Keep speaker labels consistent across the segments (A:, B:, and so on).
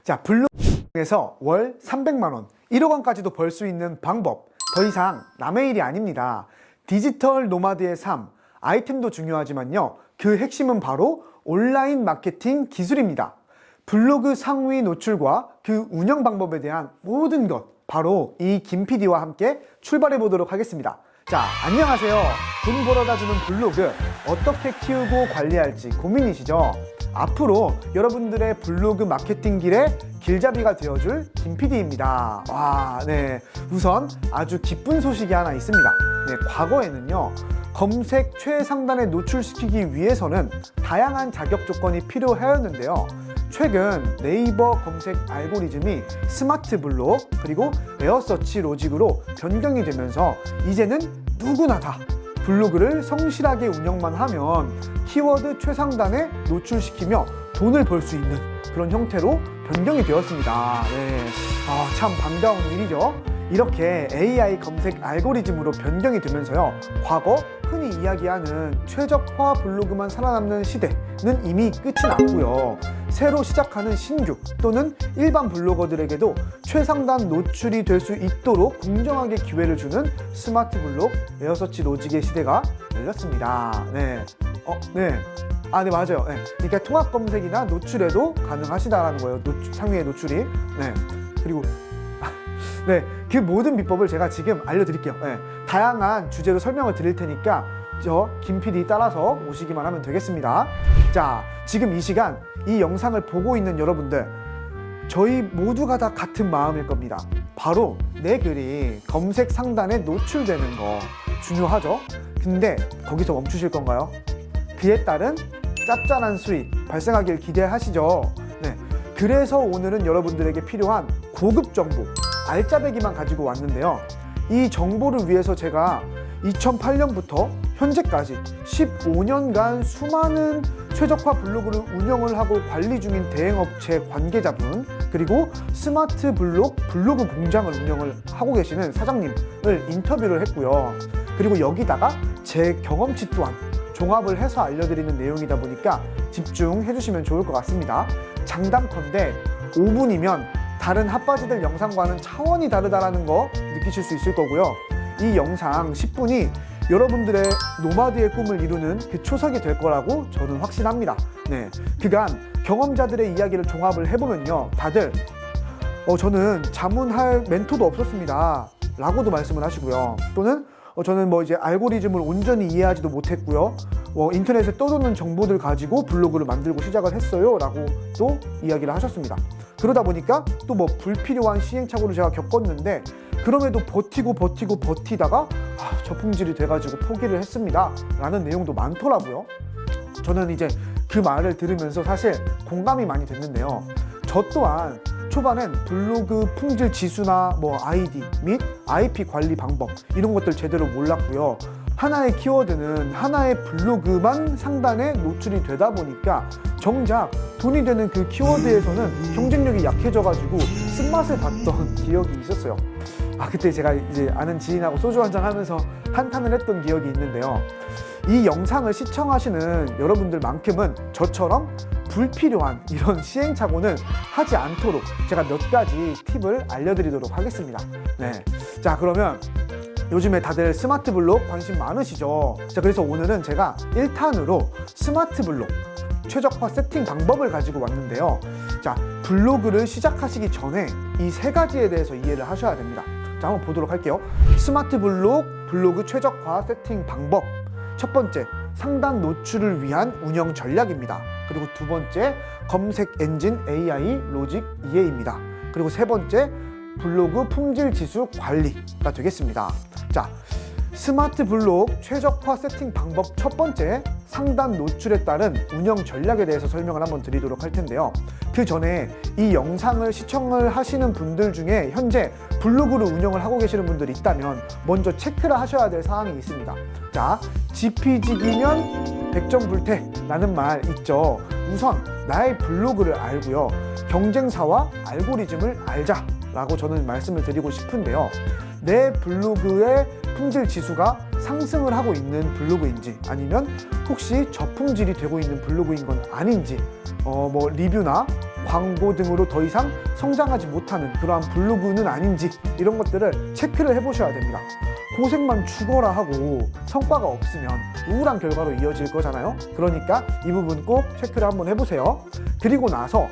A: 자, 블로그에서 월 300만원, 1억 원까지도 벌 수 있는 방법. 더 이상 남의 일이 아닙니다. 디지털 노마드의 삶, 아이템도 중요하지만요. 그 핵심은 바로 온라인 마케팅 기술입니다. 블로그 상위 노출과 그 운영 방법에 대한 모든 것, 바로 이 김 PD와 함께 출발해 보도록 하겠습니다. 자, 안녕하세요. 돈 벌어다 주는 블로그 어떻게 키우고 관리할지 고민이시죠? 앞으로 여러분들의 블로그 마케팅 길의 길잡이가 되어줄 김 PD입니다. 와, 네. 우선 아주 기쁜 소식이 하나 있습니다. 네, 과거에는요, 검색 최상단에 노출시키기 위해서는 다양한 자격 조건이 필요하였는데요. 최근 네이버 검색 알고리즘이 스마트 블록 그리고 에어서치 로직으로 변경이 되면서 이제는 누구나 다 블로그를 성실하게 운영만 하면 키워드 최상단에 노출시키며 돈을 벌 수 있는 그런 형태로 변경이 되었습니다. 네. 참 반가운 일이죠. 이렇게 AI 검색 알고리즘으로 변경이 되면서요, 과거 흔히 이야기하는 최적화 블로그만 살아남는 시대는 이미 끝이 났고요. 새로 시작하는 신규 또는 일반 블로거들에게도 최상단 노출이 될 수 있도록 공정하게 기회를 주는 스마트 블록 에어서치 로직의 시대가 열렸습니다. 네. 네. 네, 맞아요. 네. 그러니까 통합 검색이나 노출에도 가능하시다라는 거예요. 상위의 노출이. 네. 그리고 네, 그 모든 비법을 제가 지금 알려드릴게요. 네, 다양한 주제로 설명을 드릴 테니까 저 김 PD 따라서 오시기만 하면 되겠습니다. 자, 지금 이 시간 이 영상을 보고 있는 여러분들, 저희 모두가 다 같은 마음일 겁니다. 바로 내 글이 검색 상단에 노출되는 거 중요하죠? 근데 거기서 멈추실 건가요? 그에 따른 짭짤한 수익 발생하길 기대하시죠? 네, 그래서 오늘은 여러분들에게 필요한 고급 정보 알짜배기만 가지고 왔는데요. 이 정보를 위해서 제가 2008년부터 현재까지 15년간 수많은 최적화 블로그를 운영을 하고 관리 중인 대행업체 관계자분, 그리고 스마트 블로그 공장을 운영을 하고 계시는 사장님을 인터뷰를 했고요. 그리고 여기다가 제 경험치 또한 종합을 해서 알려드리는 내용이다 보니까 집중해 주시면 좋을 것 같습니다. 장담컨대 5분이면 다른 핫바지들 영상과는 차원이 다르다라는 거 느끼실 수 있을 거고요. 이 영상 10분이 여러분들의 노마드의 꿈을 이루는 그 초석이 될 거라고 저는 확신합니다. 네, 그간 경험자들의 이야기를 종합을 해보면요, 다들 저는 자문할 멘토도 없었습니다 라고도 말씀을 하시고요. 또는 저는 이제 알고리즘을 온전히 이해하지도 못했고요. 인터넷에 떠도는 정보들 가지고 블로그를 만들고 시작을 했어요 라고 또 이야기를 하셨습니다. 그러다 보니까 또 불필요한 시행착오를 제가 겪었는데, 그럼에도 버티다가 저품질이 돼가지고 포기를 했습니다 라는 내용도 많더라고요. 저는 이제 그 말을 들으면서 사실 공감이 많이 됐는데요. 저 또한 초반엔 블로그 품질 지수나 아이디 및 IP 관리 방법 이런 것들 제대로 몰랐고요. 하나의 키워드는 하나의 블로그만 상단에 노출이 되다 보니까 정작 돈이 되는 그 키워드에서는 경쟁력이 약해져가지고 쓴맛을 봤던 기억이 있었어요. 그때 제가 이제 아는 지인하고 소주 한잔 하면서 한탄을 했던 기억이 있는데요. 이 영상을 시청하시는 여러분들만큼은 저처럼 불필요한 이런 시행착오는 하지 않도록 제가 몇 가지 팁을 알려드리도록 하겠습니다. 네. 자, 그러면 요즘에 다들 스마트 블록 관심 많으시죠? 자, 그래서 오늘은 제가 1탄으로 스마트 블록 최적화 세팅 방법을 가지고 왔는데요. 자, 블로그를 시작하시기 전에 이 세 가지에 대해서 이해를 하셔야 됩니다. 자, 한번 보도록 할게요. 스마트 블로그 최적화 세팅 방법. 첫 번째, 상단 노출을 위한 운영 전략입니다. 그리고 두 번째, 검색 엔진 AI 로직 이해입니다. 그리고 세 번째, 블로그 품질 지수 관리가 되겠습니다. 자, 스마트 블록 최적화 세팅 방법 첫 번째, 상단 노출에 따른 운영 전략에 대해서 설명을 한번 드리도록 할 텐데요. 그 전에 이 영상을 시청을 하시는 분들 중에 현재 블로그를 운영을 하고 계시는 분들이 있다면 먼저 체크를 하셔야 될 사항이 있습니다. 자, 지피지기면 백전불태라는 말 있죠. 우선 나의 블로그를 알고요, 경쟁사와 알고리즘을 알자라고 저는 말씀을 드리고 싶은데요. 내 블로그의 품질 지수가 상승을 하고 있는 블로그인지, 아니면 혹시 저품질이 되고 있는 블로그인 건 아닌지, 리뷰나 광고 등으로 더 이상 성장하지 못하는 그러한 블로그는 아닌지 이런 것들을 체크를 해보셔야 됩니다. 고생만 죽어라 하고 성과가 없으면 우울한 결과로 이어질 거잖아요. 그러니까 이 부분 꼭 체크를 한번 해보세요. 그리고 나서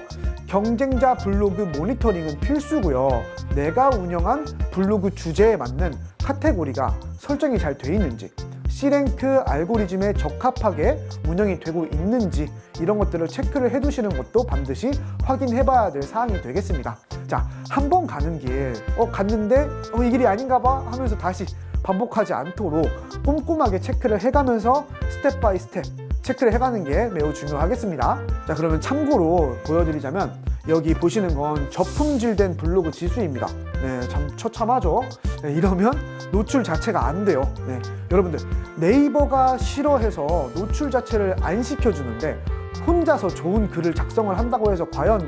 A: 경쟁자 블로그 모니터링은 필수고요. 내가 운영한 블로그 주제에 맞는 카테고리가 설정이 잘 돼 있는지, C랭크 알고리즘에 적합하게 운영이 되고 있는지 이런 것들을 체크를 해두시는 것도 반드시 확인해 봐야 될 사항이 되겠습니다. 자, 한 번 가는 길 갔는데 이 길이 아닌가 봐 하면서 다시 반복하지 않도록 꼼꼼하게 체크를 해가면서 스텝 바이 스텝 체크를 해가는 게 매우 중요하겠습니다. 자, 그러면 참고로 보여드리자면 여기 보시는 건 저품질된 블로그 지수입니다. 네, 참 처참하죠. 네, 이러면 노출 자체가 안 돼요. 네, 여러분들 네이버가 싫어해서 노출 자체를 안 시켜주는데 혼자서 좋은 글을 작성을 한다고 해서 과연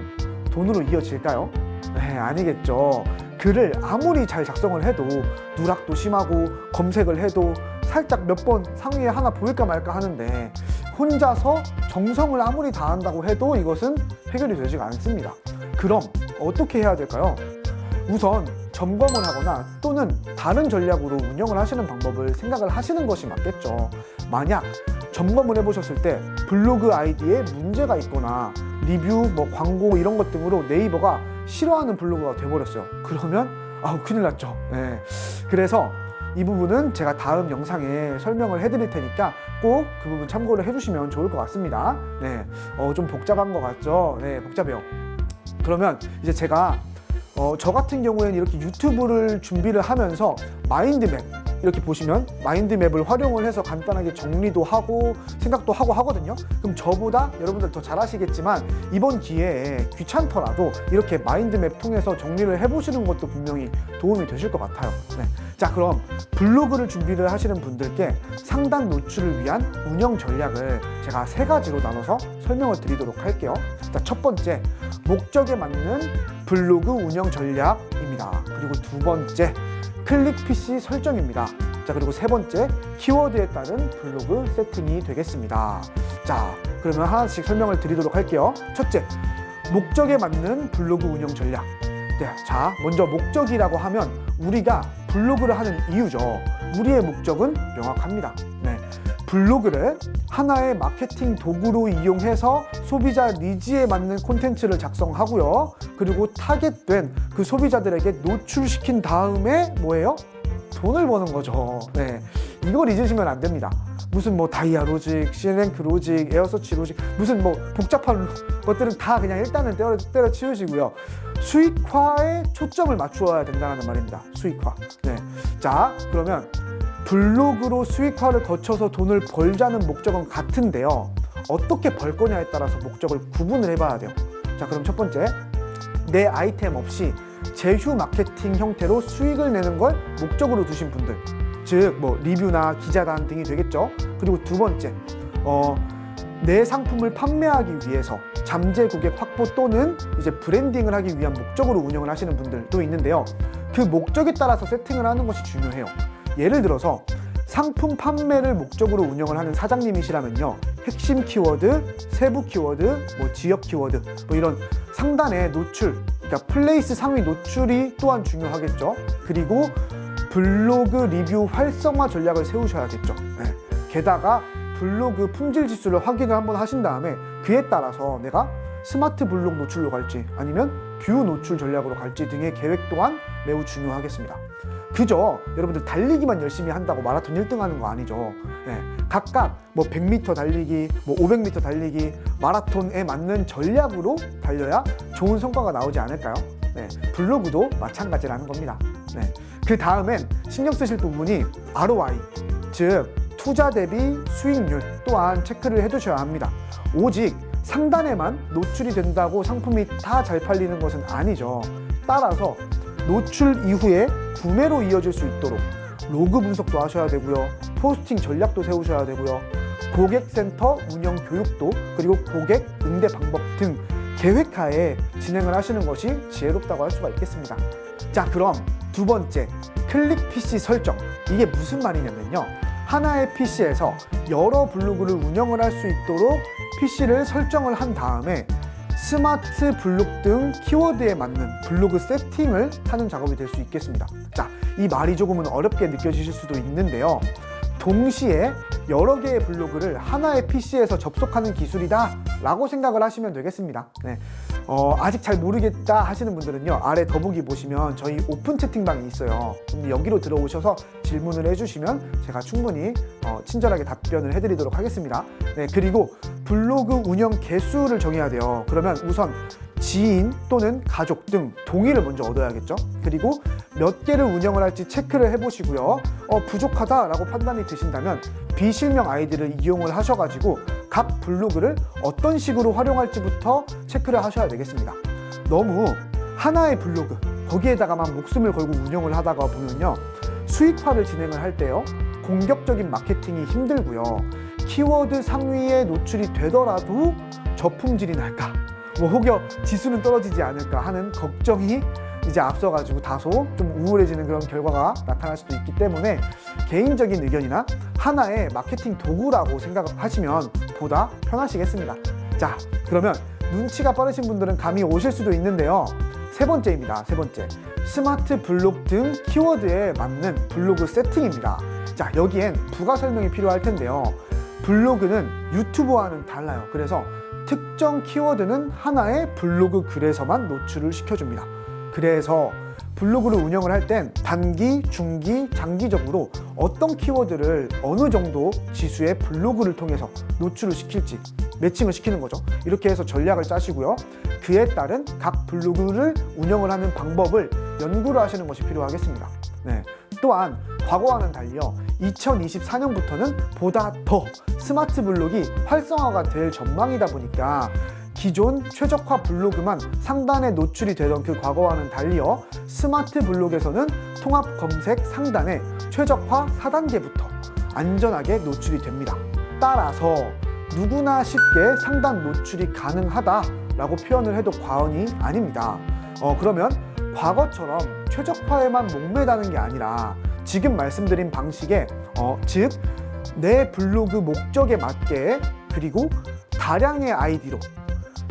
A: 돈으로 이어질까요? 네, 아니겠죠. 글을 아무리 잘 작성을 해도 누락도 심하고 검색을 해도 살짝 몇 번 상위에 하나 보일까 말까 하는데 혼자서 정성을 아무리 다한다고 해도 이것은 해결이 되지가 않습니다. 그럼 어떻게 해야 될까요? 우선 점검을 하거나 또는 다른 전략으로 운영을 하시는 방법을 생각을 하시는 것이 맞겠죠. 만약 점검을 해보셨을 때 블로그 아이디에 문제가 있거나 리뷰, 광고 이런 것 등으로 네이버가 싫어하는 블로그가 돼버렸어요. 그러면 큰일 났죠. 네. 그래서 이 부분은 제가 다음 영상에 설명을 해드릴 테니까 꼭 그 부분 참고를 해주시면 좋을 것 같습니다. 네, 좀 복잡한 것 같죠? 네, 복잡해요. 그러면 이제 제가 저 같은 경우에는 이렇게 유튜브를 준비를 하면서 마인드맵 이렇게 보시면 마인드맵을 활용을 해서 간단하게 정리도 하고 생각도 하고 하거든요. 그럼 저보다 여러분들 더 잘하시겠지만 이번 기회에 귀찮더라도 이렇게 마인드맵 통해서 정리를 해보시는 것도 분명히 도움이 되실 것 같아요. 네. 자, 그럼 블로그를 준비를 하시는 분들께 상단 노출을 위한 운영 전략을 제가 3가지로 나눠서 설명을 드리도록 할게요. 자, 첫 번째, 목적에 맞는 블로그 운영 전략입니다. 그리고 두 번째, 클릭 PC 설정입니다. 자, 그리고 세 번째, 키워드에 따른 블로그 세팅이 되겠습니다. 자, 그러면 하나씩 설명을 드리도록 할게요. 첫째, 목적에 맞는 블로그 운영 전략. 네, 자, 먼저 목적이라고 하면 우리가 블로그를 하는 이유죠. 우리의 목적은 명확합니다. 네, 블로그를 하나의 마케팅 도구로 이용해서 소비자 니즈에 맞는 콘텐츠를 작성하고요. 그리고 타겟된 그 소비자들에게 노출시킨 다음에 뭐예요? 돈을 버는 거죠. 네, 이걸 잊으시면 안 됩니다. 무슨 다이아 로직, C랭크 로직, 에어서치 로직, 무슨 복잡한 것들은 다 그냥 일단은 때려치우시고요. 수익화에 초점을 맞추어야 된다는 말입니다. 수익화. 네. 자, 그러면 블로그로 수익화를 거쳐서 돈을 벌자는 목적은 같은데요. 어떻게 벌 거냐에 따라서 목적을 구분을 해봐야 돼요. 자, 그럼 첫 번째, 내 아이템 없이 제휴 마케팅 형태로 수익을 내는 걸 목적으로 두신 분들, 즉 리뷰나 기자단 등이 되겠죠. 그리고 두 번째, 내 상품을 판매하기 위해서 잠재 고객 확보 또는 이제 브랜딩을 하기 위한 목적으로 운영을 하시는 분들도 있는데요. 그 목적에 따라서 세팅을 하는 것이 중요해요. 예를 들어서 상품 판매를 목적으로 운영을 하는 사장님이시라면요, 핵심 키워드, 세부 키워드, 지역 키워드, 이런 상단의 노출, 그러니까 플레이스 상위 노출이 또한 중요하겠죠. 그리고 블로그 리뷰 활성화 전략을 세우셔야겠죠. 네. 게다가 블로그 품질 지수를 확인을 한번 하신 다음에 그에 따라서 내가 스마트 블록 노출로 갈지 아니면 뷰 노출 전략으로 갈지 등의 계획 또한 매우 중요하겠습니다. 그저 여러분들 달리기만 열심히 한다고 마라톤 1등 하는 거 아니죠. 네. 각각 100m 달리기, 500m 달리기, 마라톤에 맞는 전략으로 달려야 좋은 성과가 나오지 않을까요? 네. 블로그도 마찬가지라는 겁니다. 네. 그 다음엔 신경 쓰실 부분이 ROI, 즉 투자 대비 수익률 또한 체크를 해두셔야 합니다. 오직 상단에만 노출이 된다고 상품이 다 잘 팔리는 것은 아니죠. 따라서 노출 이후에 구매로 이어질 수 있도록 로그 분석도 하셔야 되고요. 포스팅 전략도 세우셔야 되고요. 고객센터 운영 교육도, 그리고 고객 응대 방법 등 계획하에 진행을 하시는 것이 지혜롭다고 할 수가 있겠습니다. 자, 그럼 두 번째, 클릭 PC 설정. 이게 무슨 말이냐면요, 하나의 PC에서 여러 블로그를 운영을 할 수 있도록 PC를 설정을 한 다음에 스마트 블록 등 키워드에 맞는 블로그 세팅을 하는 작업이 될 수 있겠습니다. 자, 이 말이 조금은 어렵게 느껴지실 수도 있는데요. 동시에 여러 개의 블로그를 하나의 PC에서 접속하는 기술이다 라고 생각을 하시면 되겠습니다. 네. 아직 잘 모르겠다 하시는 분들은요, 아래 더보기 보시면 저희 오픈 채팅방이 있어요. 여기로 들어오셔서 질문을 해주시면 제가 충분히 친절하게 답변을 해드리도록 하겠습니다. 네, 그리고 블로그 운영 개수를 정해야 돼요. 그러면 우선 지인 또는 가족 등 동의를 먼저 얻어야겠죠. 그리고 몇 개를 운영을 할지 체크를 해보시고요. 부족하다라고 판단이 드신다면 비실명 아이디를 이용을 하셔가지고 각 블로그를 어떤 식으로 활용할지부터 체크를 하셔야 되겠습니다. 너무 하나의 블로그 거기에다가만 목숨을 걸고 운영을 하다가 보면요, 수익화를 진행을 할 때요, 공격적인 마케팅이 힘들고요, 키워드 상위에 노출이 되더라도 저품질이 날까, 혹여 지수는 떨어지지 않을까 하는 걱정이 이제 앞서가지고 다소 좀 우울해지는 그런 결과가 나타날 수도 있기 때문에 개인적인 의견이나 하나의 마케팅 도구라고 생각하시면 보다 편하시겠습니다. 자, 그러면 눈치가 빠르신 분들은 감이 오실 수도 있는데요. 세 번째입니다. 세 번째, 스마트 블록 등 키워드에 맞는 블로그 세팅입니다. 자, 여기엔 부가 설명이 필요할 텐데요. 블로그는 유튜브와는 달라요. 그래서 특정 키워드는 하나의 블로그 글에서만 노출을 시켜줍니다. 그래서 블로그를 운영을 할 땐 단기, 중기, 장기적으로 어떤 키워드를 어느 정도 지수의 블로그를 통해서 노출을 시킬지 매칭을 시키는 거죠. 이렇게 해서 전략을 짜시고요. 그에 따른 각 블로그를 운영을 하는 방법을 연구를 하시는 것이 필요하겠습니다. 네. 또한 과거와는 달리요, 2024년부터는 보다 더 스마트 블록이 활성화가 될 전망이다 보니까 기존 최적화 블로그만 상단에 노출이 되던 그 과거와는 달리요, 스마트 블록에서는 통합 검색 상단에 최적화 4단계부터 안전하게 노출이 됩니다. 따라서 누구나 쉽게 상단 노출이 가능하다라고 표현을 해도 과언이 아닙니다. 그러면 과거처럼 최적화에만 목매다는 게 아니라 지금 말씀드린 방식에 즉 내 블로그 목적에 맞게, 그리고 다량의 아이디로,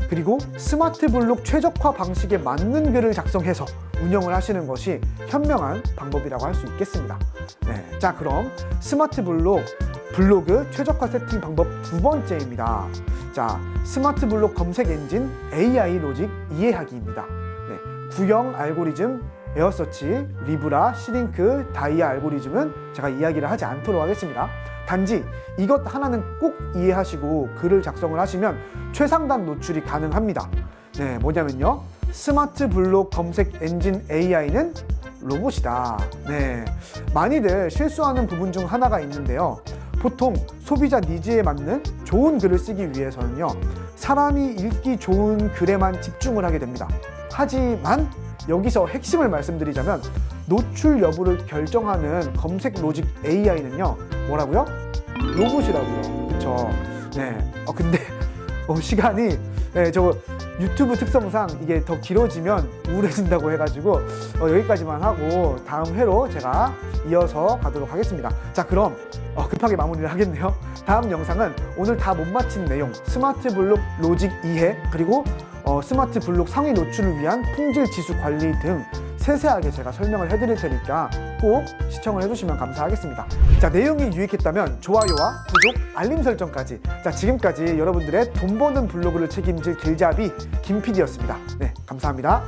A: 그리고 스마트 블록 최적화 방식에 맞는 글을 작성해서 운영을 하시는 것이 현명한 방법이라고 할 수 있겠습니다. 네, 자, 그럼 스마트 블로그 최적화 세팅 방법 두 번째입니다. 자, 스마트 블록 검색 엔진 AI 로직 이해하기입니다. 네, 구형 알고리즘, 에어서치, 리브라, 시링크, 다이아 알고리즘은 제가 이야기를 하지 않도록 하겠습니다. 단지 이것 하나는 꼭 이해하시고 글을 작성을 하시면 최상단 노출이 가능합니다. 네, 뭐냐면요, 스마트 블록 검색 엔진 AI는 로봇이다. 네, 많이들 실수하는 부분 중 하나가 있는데요. 보통 소비자 니즈에 맞는 좋은 글을 쓰기 위해서는요, 사람이 읽기 좋은 글에만 집중을 하게 됩니다. 하지만 여기서 핵심을 말씀드리자면 노출 여부를 결정하는 검색 로직 AI는요, 뭐라고요? 로봇이라고요. 그쵸? 네. 근데 시간이, 네, 저 유튜브 특성상 이게 더 길어지면 우울해진다고 해가지고 여기까지만 하고 다음 회로 제가 이어서 가도록 하겠습니다. 자, 그럼 급하게 마무리를 하겠네요. 다음 영상은 오늘 다 못 마친 내용, 스마트 블록 로직 이해, 그리고 스마트 블록 상위 노출을 위한 품질 지수 관리 등 세세하게 제가 설명을 해드릴 테니까 꼭 시청을 해주시면 감사하겠습니다. 자, 내용이 유익했다면 좋아요와 구독, 알림 설정까지. 자, 지금까지 여러분들의 돈 버는 블로그를 책임질 길잡이 김PD였습니다. 네, 감사합니다.